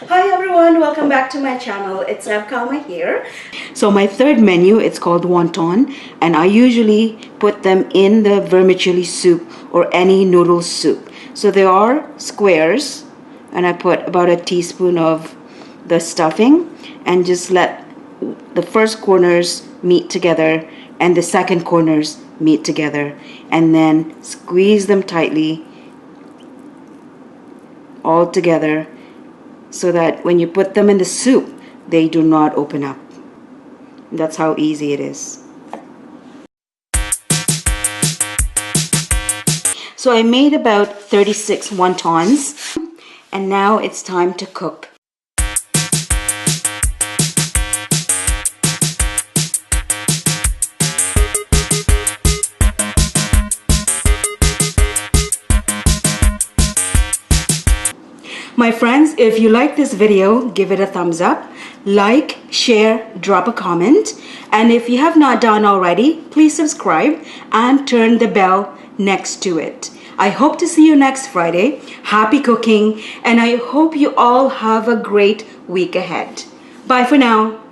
Hi everyone, welcome back to my channel. It's EveCalma here. So my third menu, it's called wonton, and I usually put them in the vermicelli soup or any noodle soup. So they are squares, and I put about a teaspoon of the stuffing and just let the first corners meet together and the second corners meet together, and then squeeze them tightly all together so that when you put them in the soup, they do not open up. That's how easy it is. So I made about 36 wontons, and now it's time to cook. My friends, if you like this video, give it a thumbs up, like, share, drop a comment, and if you have not done already, please subscribe and turn the bell next to it. I hope to see you next Friday. Happy cooking, and I hope you all have a great week ahead. Bye for now.